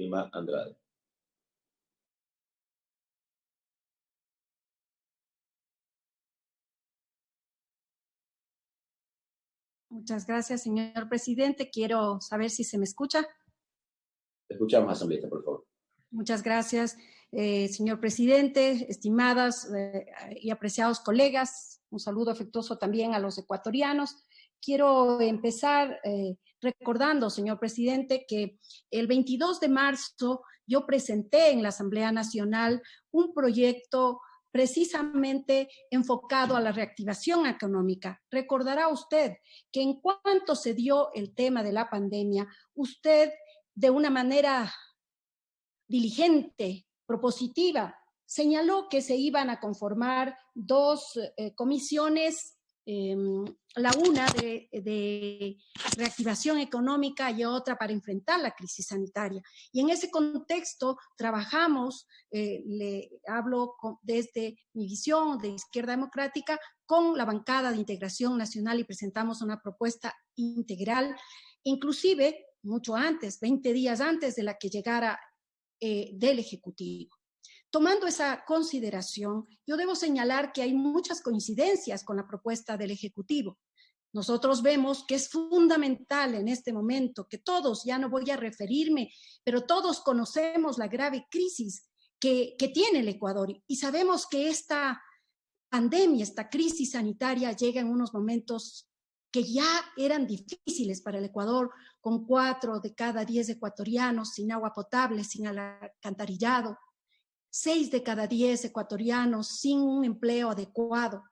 Lima Andrade. Muchas gracias, señor presidente. Quiero saber si se me escucha. Escuchamos, asambleísta, por favor. Muchas gracias, señor presidente, estimadas y apreciados colegas. Un saludo afectuoso también a los ecuatorianos. Quiero empezar recordando, señor presidente, que el 22 de marzo yo presenté en la Asamblea Nacional un proyecto precisamente enfocado a la reactivación económica. Recordará usted que en cuanto se dio el tema de la pandemia, usted de una manera diligente, propositiva, señaló que se iban a conformar dos comisiones, la una de reactivación económica y otra para enfrentar la crisis sanitaria. Y en ese contexto trabajamos, le hablo desde mi visión de Izquierda Democrática, con la bancada de Integración Nacional y presentamos una propuesta integral, inclusive mucho antes, 20 días antes de la que llegara del Ejecutivo. Tomando esa consideración, yo debo señalar que hay muchas coincidencias con la propuesta del Ejecutivo. Nosotros vemos que es fundamental en este momento que todos, ya no voy a referirme, pero todos conocemos la grave crisis que tiene el Ecuador y sabemos que esta pandemia, esta crisis sanitaria llega en unos momentos que ya eran difíciles para el Ecuador, con 4 de cada 10 ecuatorianos sin agua potable, sin alcantarillado, 6 de cada 10 ecuatorianos sin un empleo adecuado,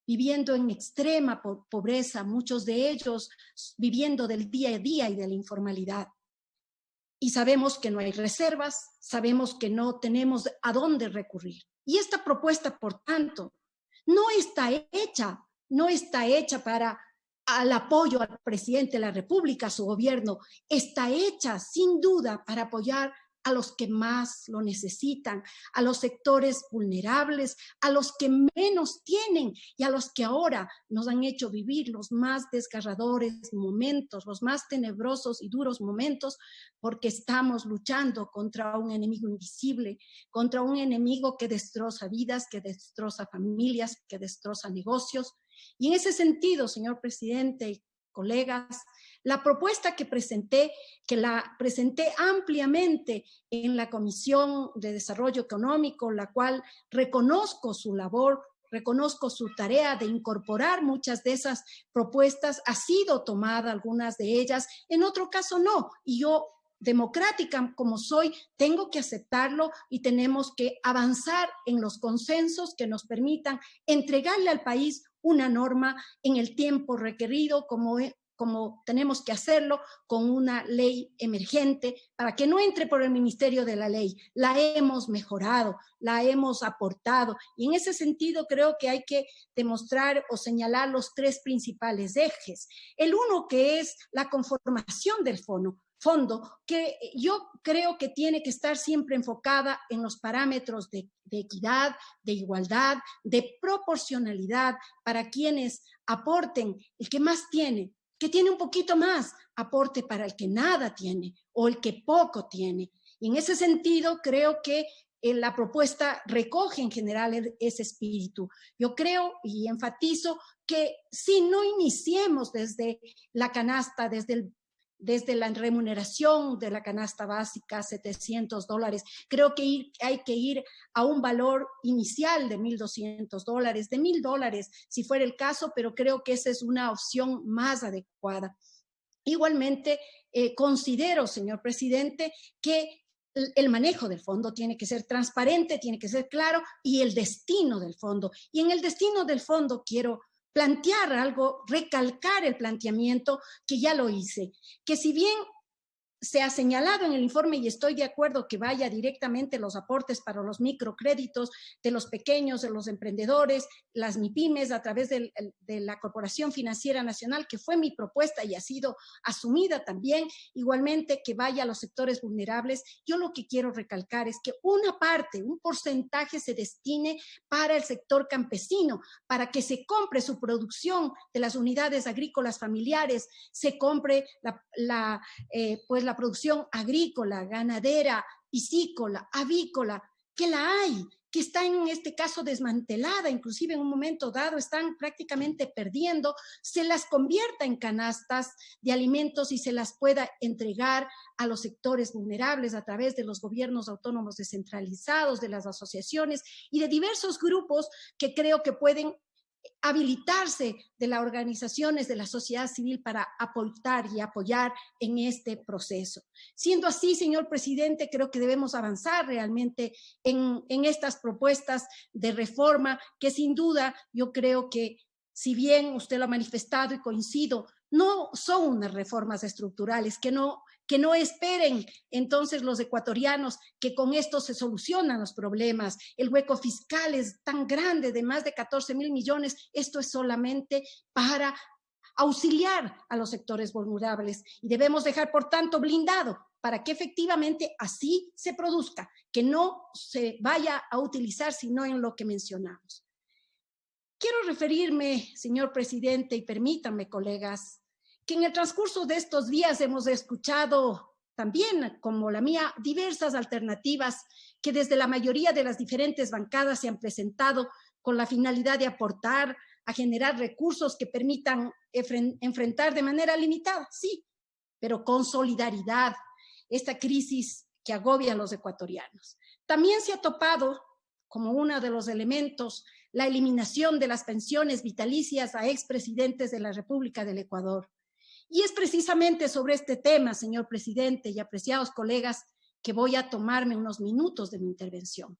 viviendo en extrema pobreza, muchos de ellos viviendo del día a día y de la informalidad. Y sabemos que no hay reservas, sabemos que no tenemos a dónde recurrir. Y esta propuesta, por tanto, no está hecha para al apoyo al presidente de la República, a su gobierno, está hecha sin duda para apoyar a los que más lo necesitan, a los sectores vulnerables, a los que menos tienen y a los que ahora nos han hecho vivir los más desgarradores momentos, los más tenebrosos y duros momentos, porque estamos luchando contra un enemigo invisible, contra un enemigo que destroza vidas, que destroza familias, que destroza negocios. Y en ese sentido, señor presidente, colegas, la propuesta que la presenté ampliamente en la Comisión de Desarrollo Económico, la cual reconozco su labor, reconozco su tarea de incorporar muchas de esas propuestas, ha sido tomada algunas de ellas, en otro caso no, y yo, democrática como soy, tengo que aceptarlo y tenemos que avanzar en los consensos que nos permitan entregarle al país una norma en el tiempo requerido, como tenemos que hacerlo con una ley emergente para que no entre por el Ministerio de la Ley. La hemos mejorado, la hemos aportado y en ese sentido creo que hay que demostrar o señalar los 3 principales ejes. El uno, que es la conformación del fondo, que yo creo que tiene que estar siempre enfocada en los parámetros de equidad, de igualdad, de proporcionalidad para quienes aporten, el que más tiene, que tiene un poquito más, aporte para el que nada tiene o el que poco tiene. Y en ese sentido creo que la propuesta recoge en general ese espíritu. Yo creo y enfatizo que si no iniciemos desde la canasta, desde la remuneración de la canasta básica, $700, creo que hay que ir a un valor inicial de $1,200, de $1,000 si fuera el caso, pero creo que esa es una opción más adecuada. Igualmente, considero, señor presidente, que el manejo del fondo tiene que ser transparente, tiene que ser claro, y el destino del fondo. Y en el destino del fondo quiero plantear algo, recalcar el planteamiento que ya lo hice, que si bien se ha señalado en el informe y estoy de acuerdo que vaya directamente los aportes para los microcréditos de los pequeños, de los emprendedores, las MIPYMES a través de la Corporación Financiera Nacional, que fue mi propuesta y ha sido asumida también, igualmente que vaya a los sectores vulnerables. Yo lo que quiero recalcar es que una parte, un porcentaje se destine para el sector campesino, para que se compre su producción de las unidades agrícolas familiares, se compre la la producción agrícola, ganadera, piscícola, avícola, que la hay, que está en este caso desmantelada, inclusive en un momento dado están prácticamente perdiendo, se las convierta en canastas de alimentos y se las pueda entregar a los sectores vulnerables a través de los gobiernos autónomos descentralizados, de las asociaciones y de diversos grupos que creo que pueden habilitarse de las organizaciones de la sociedad civil para aportar y apoyar en este proceso. Siendo así, señor presidente, creo que debemos avanzar realmente en estas propuestas de reforma que sin duda yo creo que, si bien usted lo ha manifestado y coincido, no son unas reformas estructurales, que no esperen entonces los ecuatorianos que con esto se solucionan los problemas. El hueco fiscal es tan grande, de más de 14.000 millones. Esto es solamente para auxiliar a los sectores vulnerables y debemos dejar, por tanto, blindado para que efectivamente así se produzca, que no se vaya a utilizar sino en lo que mencionamos. Quiero referirme, señor presidente, y permítanme, colegas, que en el transcurso de estos días hemos escuchado también, como la mía, diversas alternativas que desde la mayoría de las diferentes bancadas se han presentado con la finalidad de aportar a generar recursos que permitan enfrentar de manera limitada, sí, pero con solidaridad esta crisis que agobia a los ecuatorianos. También se ha topado como uno de los elementos la eliminación de las pensiones vitalicias a expresidentes de la República del Ecuador. Y es precisamente sobre este tema, señor presidente y apreciados colegas, que voy a tomarme unos minutos de mi intervención.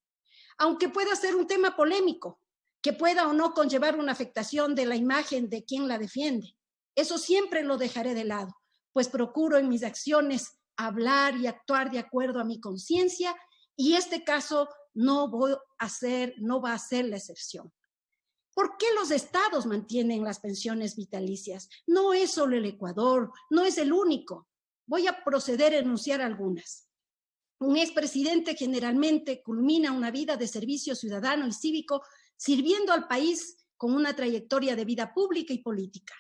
Aunque pueda ser un tema polémico, que pueda o no conllevar una afectación de la imagen de quien la defiende, eso siempre lo dejaré de lado, pues procuro en mis acciones hablar y actuar de acuerdo a mi conciencia, y este caso no va a ser la excepción. ¿Por qué los estados mantienen las pensiones vitalicias? No es solo el Ecuador, no es el único. Voy a proceder a enunciar algunas. Un expresidente generalmente culmina una vida de servicio ciudadano y cívico sirviendo al país con una trayectoria de vida pública y política.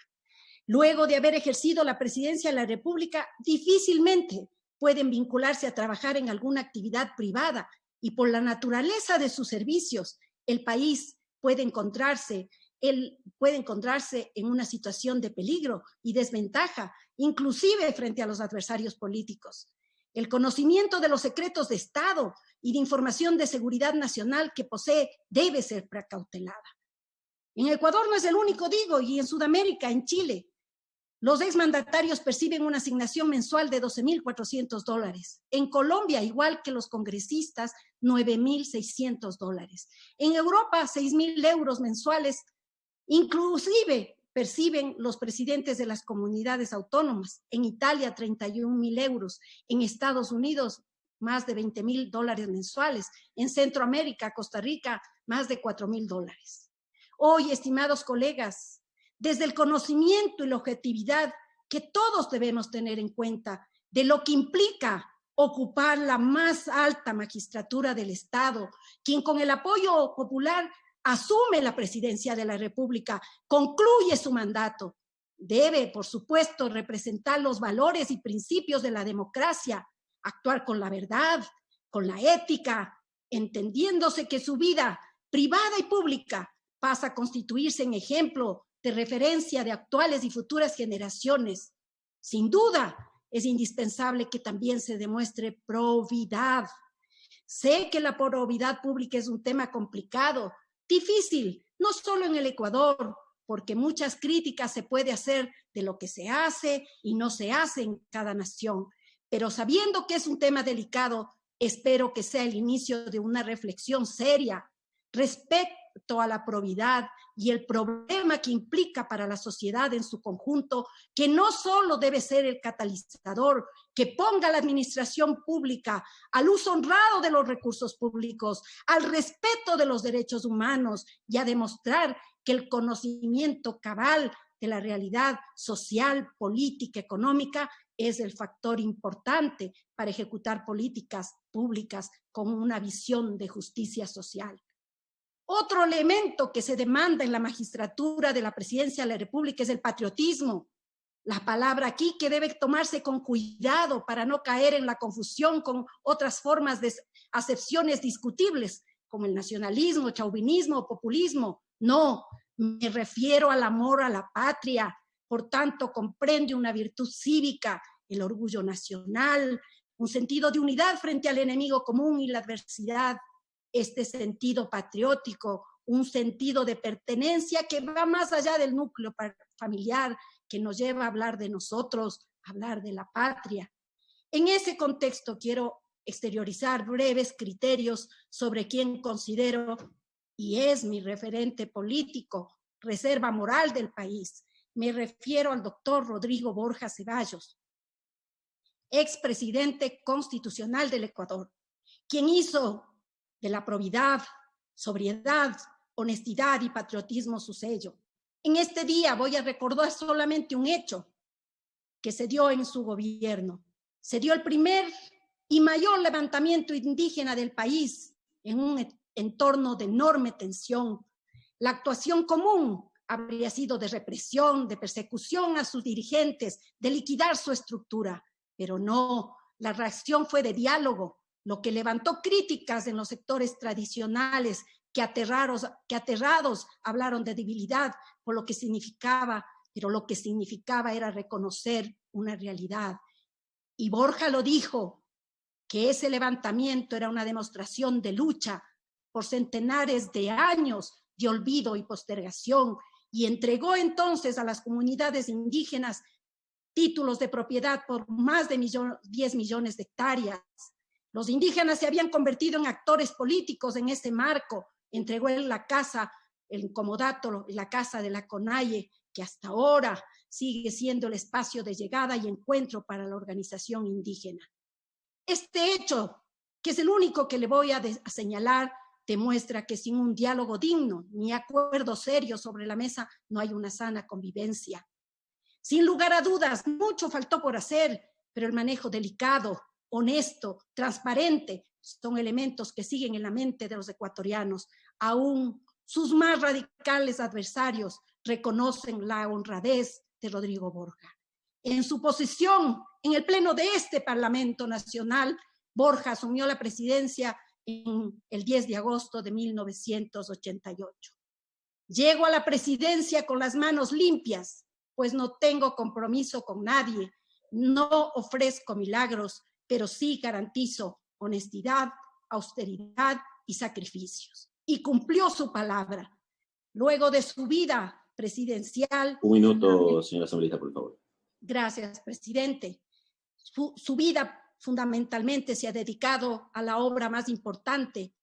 Luego de haber ejercido la presidencia de la República, difícilmente pueden vincularse a trabajar en alguna actividad privada y por la naturaleza de sus servicios, el país puede encontrarse en una situación de peligro y desventaja, inclusive frente a los adversarios políticos. El conocimiento de los secretos de Estado y de información de seguridad nacional que posee debe ser precautelada. En Ecuador no es el único, digo, y en Sudamérica, en Chile, los exmandatarios perciben una asignación mensual de $12,400. En Colombia, igual que los congresistas, $9,600. En Europa, 6.000 euros mensuales. Inclusive perciben los presidentes de las comunidades autónomas. En Italia, 31.000 euros. En Estados Unidos, más de $20,000 mensuales. En Centroamérica, Costa Rica, más de $4,000. Hoy, estimados colegas, desde el conocimiento y la objetividad que todos debemos tener en cuenta de lo que implica ocupar la más alta magistratura del Estado, quien con el apoyo popular asume la presidencia de la República, concluye su mandato, debe, por supuesto, representar los valores y principios de la democracia, actuar con la verdad, con la ética, entendiéndose que su vida privada y pública pasa a constituirse en ejemplo de referencia de actuales y futuras generaciones. Sin duda, es indispensable que también se demuestre probidad. Sé que la probidad pública es un tema complicado, difícil, no solo en el Ecuador, porque muchas críticas se puede hacer de lo que se hace y no se hace en cada nación. Pero sabiendo que es un tema delicado, espero que sea el inicio de una reflexión seria respecto a la probidad y el problema que implica para la sociedad en su conjunto, que no solo debe ser el catalizador que ponga a la administración pública al uso honrado de los recursos públicos, al respeto de los derechos humanos y a demostrar que el conocimiento cabal de la realidad social, política, económica es el factor importante para ejecutar políticas públicas con una visión de justicia social. Otro elemento que se demanda en la magistratura de la presidencia de la República es el patriotismo, La palabra aquí que debe tomarse con cuidado para no caer en la confusión con otras formas de acepciones discutibles, como el nacionalismo, chauvinismo o populismo. No, me refiero al amor a la patria. Por tanto, comprende una virtud cívica, el orgullo nacional, un sentido de unidad frente al enemigo común y la adversidad. Este sentido patriótico, un sentido de pertenencia que va más allá del núcleo familiar, que nos lleva a hablar de nosotros, a hablar de la patria. En ese contexto quiero exteriorizar breves criterios sobre quién considero y es mi referente político, reserva moral del país. Me refiero al doctor Rodrigo Borja Ceballos, expresidente constitucional del Ecuador, quien hizo de la probidad, sobriedad, honestidad y patriotismo su sello. En este día voy a recordar solamente un hecho que se dio en su gobierno. Se dio el primer y mayor levantamiento indígena del país en un entorno de enorme tensión. La actuación común habría sido de represión, de persecución a sus dirigentes, de liquidar su estructura, pero no, la reacción fue de diálogo, lo que levantó críticas en los sectores tradicionales que aterrados hablaron de debilidad por lo que significaba, pero lo que significaba era reconocer una realidad. Y Borja lo dijo, que ese levantamiento era una demostración de lucha por centenares de años de olvido y postergación, y entregó entonces a las comunidades indígenas títulos de propiedad por más de 10 millones de hectáreas. Los indígenas se habían convertido en actores políticos en ese marco. Entregó en la casa, el comodato, la casa de la CONAIE, que hasta ahora sigue siendo el espacio de llegada y encuentro para la organización indígena. Este hecho, que es el único que le voy a señalar, demuestra que sin un diálogo digno ni acuerdo serio sobre la mesa no hay una sana convivencia. Sin lugar a dudas, mucho faltó por hacer, pero el manejo delicado, honesto, transparente, son elementos que siguen en la mente de los ecuatorianos. Aún sus más radicales adversarios reconocen la honradez de Rodrigo Borja. En su posición en el pleno de este Parlamento Nacional, Borja asumió la presidencia en el 10 de agosto de 1988. Llego a la presidencia con las manos limpias, pues no tengo compromiso con nadie, no ofrezco milagros, pero sí garantizo honestidad, austeridad y sacrificios. Y cumplió su palabra. Luego de su vida presidencial... Un minuto, señora asambleísta, por favor. Gracias, presidente. Su vida fundamentalmente se ha dedicado a la obra más importante,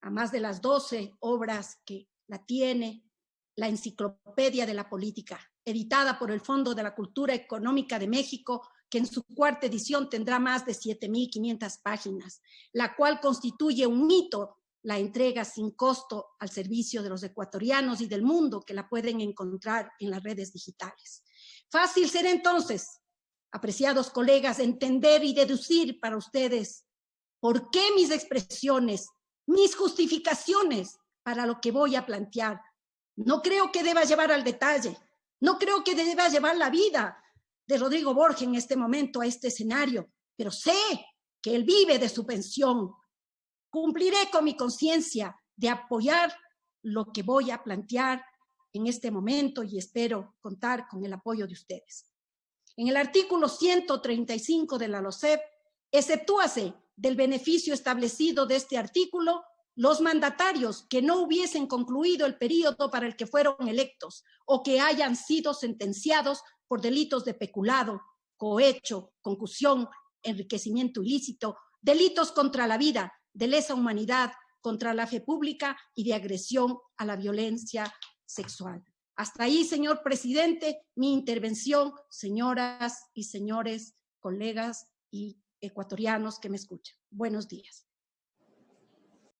a más de las 12 obras que la tiene, la Enciclopedia de la Política, editada por el Fondo de la Cultura Económica de México, que en su cuarta edición tendrá más de 7,500 páginas, la cual constituye un hito, la entrega sin costo al servicio de los ecuatorianos y del mundo, que la pueden encontrar en las redes digitales. Fácil será entonces, apreciados colegas, entender y deducir para ustedes por qué mis expresiones, mis justificaciones para lo que voy a plantear. No creo que deba llevar al detalle, no creo que deba llevar la vida de Rodrigo Borja en este momento a este escenario, pero sé que él vive de su pensión. Cumpliré con mi conciencia de apoyar lo que voy a plantear en este momento y espero contar con el apoyo de ustedes. En el artículo 135 de la LOCEP, exceptúase del beneficio establecido de este artículo los mandatarios que no hubiesen concluido el periodo para el que fueron electos o que hayan sido sentenciados por delitos de peculado, cohecho, concusión, enriquecimiento ilícito, delitos contra la vida, de lesa humanidad, contra la fe pública y de agresión a la violencia sexual. Hasta ahí, señor presidente, mi intervención, señoras y señores, colegas y ecuatorianos que me escuchan. Buenos días.